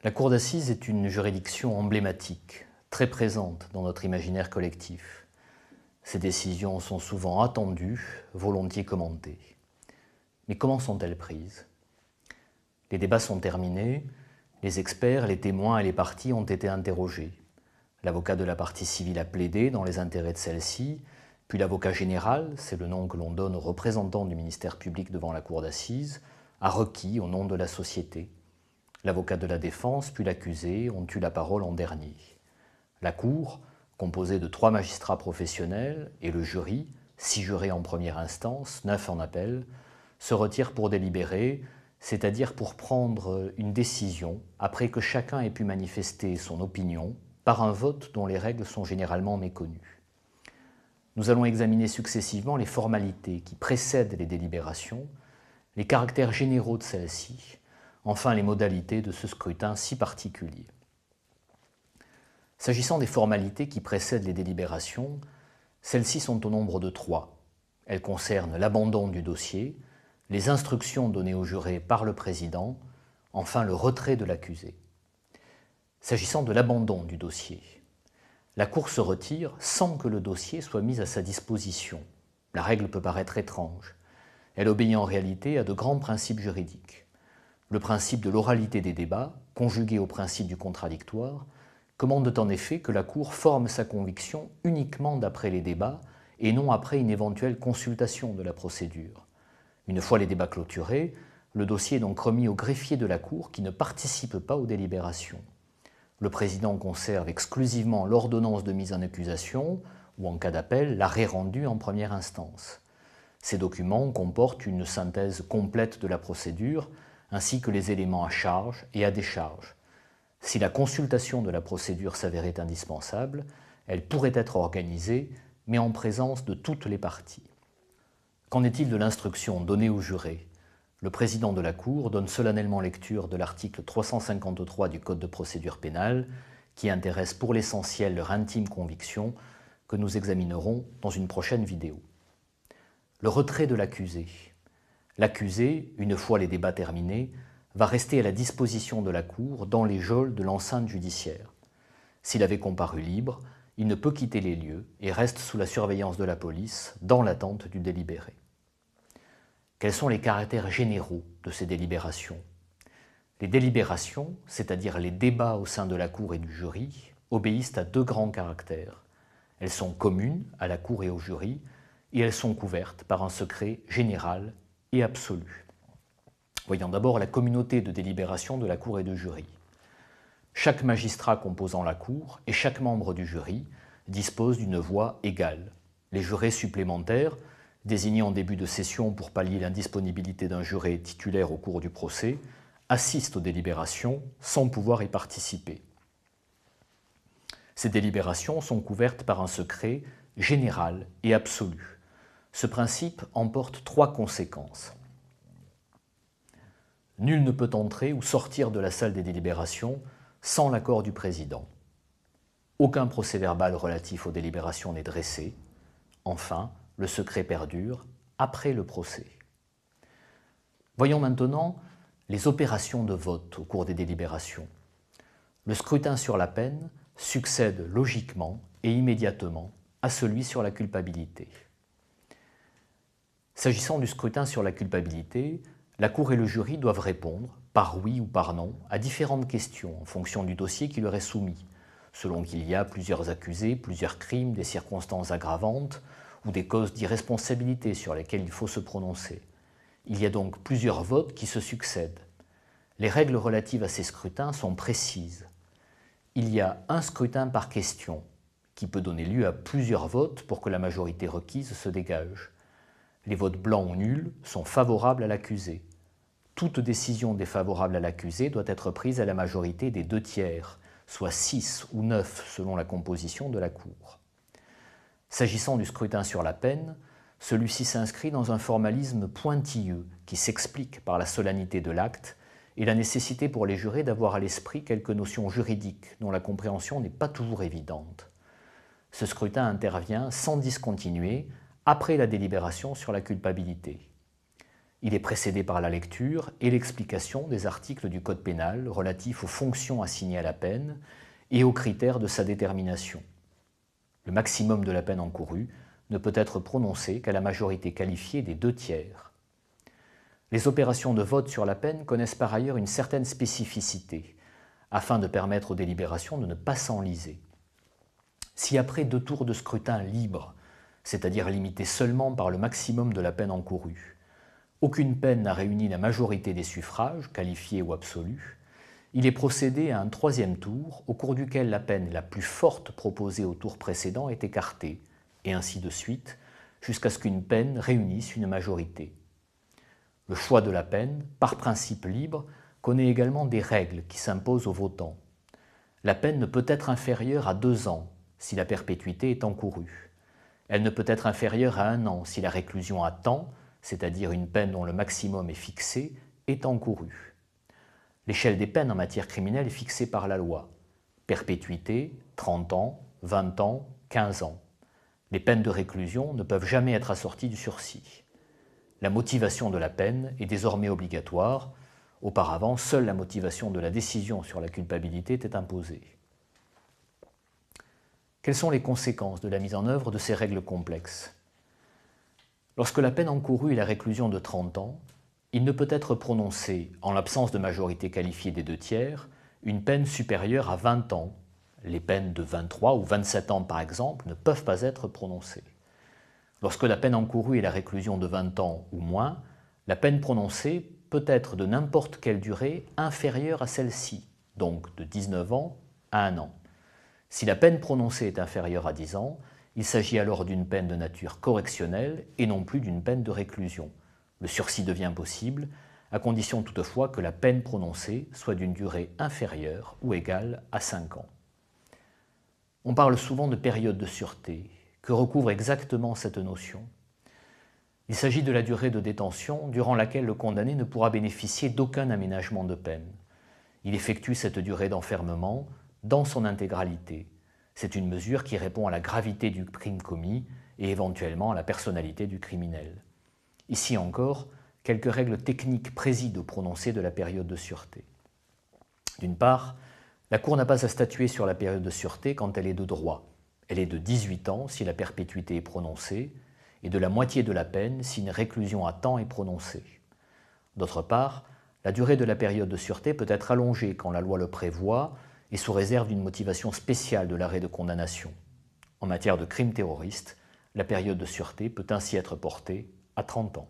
La cour d'assises est une juridiction emblématique, très présente dans notre imaginaire collectif. Ces décisions sont souvent attendues, volontiers commentées. Mais comment sont-elles prises? Les débats sont terminés, les experts, les témoins et les parties ont été interrogés. L'avocat de la partie civile a plaidé dans les intérêts de celle-ci, puis l'avocat général, c'est le nom que l'on donne aux représentants du ministère public devant la cour d'assises, a requis au nom de la société. L'avocat de la défense puis l'accusé ont eu la parole en dernier. La cour, composée de 3 magistrats professionnels, et le jury, 6 jurés en première instance, 9 en appel, se retire pour délibérer, c'est-à-dire pour prendre une décision après que chacun ait pu manifester son opinion par un vote dont les règles sont généralement méconnues. Nous allons examiner successivement les formalités qui précèdent les délibérations, les caractères généraux de celles-ci, enfin les modalités de ce scrutin si particulier. S'agissant des formalités qui précèdent les délibérations, celles-ci sont au nombre de 3. Elles concernent l'abandon du dossier, les instructions données au juré par le président, enfin le retrait de l'accusé. S'agissant de l'abandon du dossier, la Cour se retire sans que le dossier soit mis à sa disposition. La règle peut paraître étrange. Elle obéit en réalité à de grands principes juridiques. Le principe de l'oralité des débats, conjugué au principe du contradictoire, commande en effet que la Cour forme sa conviction uniquement d'après les débats et non après une éventuelle consultation de la procédure. Une fois les débats clôturés, le dossier est donc remis au greffier de la Cour qui ne participe pas aux délibérations. Le président conserve exclusivement l'ordonnance de mise en accusation ou, en cas d'appel, l'arrêt rendu en première instance. Ces documents comportent une synthèse complète de la procédure ainsi que les éléments à charge et à décharge. Si la consultation de la procédure s'avérait indispensable, elle pourrait être organisée, mais en présence de toutes les parties. Qu'en est-il de l'instruction donnée au juré? Le président de la Cour donne solennellement lecture de l'article 353 du Code de procédure pénale, qui intéresse pour l'essentiel leur intime conviction, que nous examinerons dans une prochaine vidéo. Le retrait de l'accusé. L'accusé, une fois les débats terminés, va rester à la disposition de la Cour dans les geôles de l'enceinte judiciaire. S'il avait comparu libre, il ne peut quitter les lieux et reste sous la surveillance de la police dans l'attente du délibéré. Quels sont les caractères généraux de ces délibérations? Les délibérations, c'est-à-dire les débats au sein de la Cour et du jury, obéissent à 2 grands caractères. Elles sont communes à la Cour et au jury, et elles sont couvertes par un secret général et absolu. Voyons d'abord la communauté de délibération de la Cour et du jury. Chaque magistrat composant la Cour et chaque membre du jury dispose d'une voix égale. Les jurés supplémentaires, désignés en début de session pour pallier l'indisponibilité d'un juré titulaire au cours du procès, assistent aux délibérations sans pouvoir y participer. Ces délibérations sont couvertes par un secret général et absolu. Ce principe emporte 3 conséquences. Nul ne peut entrer ou sortir de la salle des délibérations sans l'accord du président. Aucun procès-verbal relatif aux délibérations n'est dressé. Enfin, le secret perdure après le procès. Voyons maintenant les opérations de vote au cours des délibérations. Le scrutin sur la peine succède logiquement et immédiatement à celui sur la culpabilité. S'agissant du scrutin sur la culpabilité, la Cour et le jury doivent répondre, par oui ou par non, à différentes questions en fonction du dossier qui leur est soumis, selon qu'il y a plusieurs accusés, plusieurs crimes, des circonstances aggravantes ou des causes d'irresponsabilité sur lesquelles il faut se prononcer. Il y a donc plusieurs votes qui se succèdent. Les règles relatives à ces scrutins sont précises. Il y a un scrutin par question, qui peut donner lieu à plusieurs votes pour que la majorité requise se dégage. Les votes blancs ou nuls sont favorables à l'accusé. Toute décision défavorable à l'accusé doit être prise à la majorité des 2/3, soit 6 ou 9 selon la composition de la Cour. S'agissant du scrutin sur la peine, celui-ci s'inscrit dans un formalisme pointilleux qui s'explique par la solennité de l'acte et la nécessité pour les jurés d'avoir à l'esprit quelques notions juridiques dont la compréhension n'est pas toujours évidente. Ce scrutin intervient sans discontinuer après la délibération sur la culpabilité. Il est précédé par la lecture et l'explication des articles du Code pénal relatifs aux fonctions assignées à la peine et aux critères de sa détermination. Le maximum de la peine encourue ne peut être prononcé qu'à la majorité qualifiée des 2/3. Les opérations de vote sur la peine connaissent par ailleurs une certaine spécificité, afin de permettre aux délibérations de ne pas s'enliser. Si après 2 tours de scrutin libres, c'est-à-dire limités seulement par le maximum de la peine encourue, aucune peine n'a réuni la majorité des suffrages, qualifiés ou absolus, il est procédé à un 3e tour au cours duquel la peine la plus forte proposée au tour précédent est écartée, et ainsi de suite, jusqu'à ce qu'une peine réunisse une majorité. Le choix de la peine, par principe libre, connaît également des règles qui s'imposent aux votants. La peine ne peut être inférieure à 2 ans si la perpétuité est encourue. Elle ne peut être inférieure à 1 an si la réclusion à temps, c'est-à-dire une peine dont le maximum est fixé, est encourue. L'échelle des peines en matière criminelle est fixée par la loi. Perpétuité, 30 ans, 20 ans, 15 ans. Les peines de réclusion ne peuvent jamais être assorties du sursis. La motivation de la peine est désormais obligatoire. Auparavant, seule la motivation de la décision sur la culpabilité était imposée. Quelles sont les conséquences de la mise en œuvre de ces règles complexes? Lorsque la peine encourue est la réclusion de 30 ans, il ne peut être prononcé, en l'absence de majorité qualifiée des 2/3, une peine supérieure à 20 ans. Les peines de 23 ou 27 ans, par exemple, ne peuvent pas être prononcées. Lorsque la peine encourue est la réclusion de 20 ans ou moins, la peine prononcée peut être de n'importe quelle durée inférieure à celle-ci, donc de 19 ans à 1 an. Si la peine prononcée est inférieure à 10 ans, il s'agit alors d'une peine de nature correctionnelle et non plus d'une peine de réclusion. Le sursis devient possible, à condition toutefois que la peine prononcée soit d'une durée inférieure ou égale à 5 ans. On parle souvent de période de sûreté. Que recouvre exactement cette notion? Il s'agit de la durée de détention durant laquelle le condamné ne pourra bénéficier d'aucun aménagement de peine. Il effectue cette durée d'enfermement dans son intégralité. C'est une mesure qui répond à la gravité du crime commis et éventuellement à la personnalité du criminel. Ici encore, quelques règles techniques président au prononcé de la période de sûreté. D'une part, la Cour n'a pas à statuer sur la période de sûreté quand elle est de droit. Elle est de 18 ans si la perpétuité est prononcée et de la moitié de la peine si une réclusion à temps est prononcée. D'autre part, la durée de la période de sûreté peut être allongée quand la loi le prévoit et sous réserve d'une motivation spéciale de l'arrêt de condamnation. En matière de crime terroriste, la période de sûreté peut ainsi être portée à 30 ans.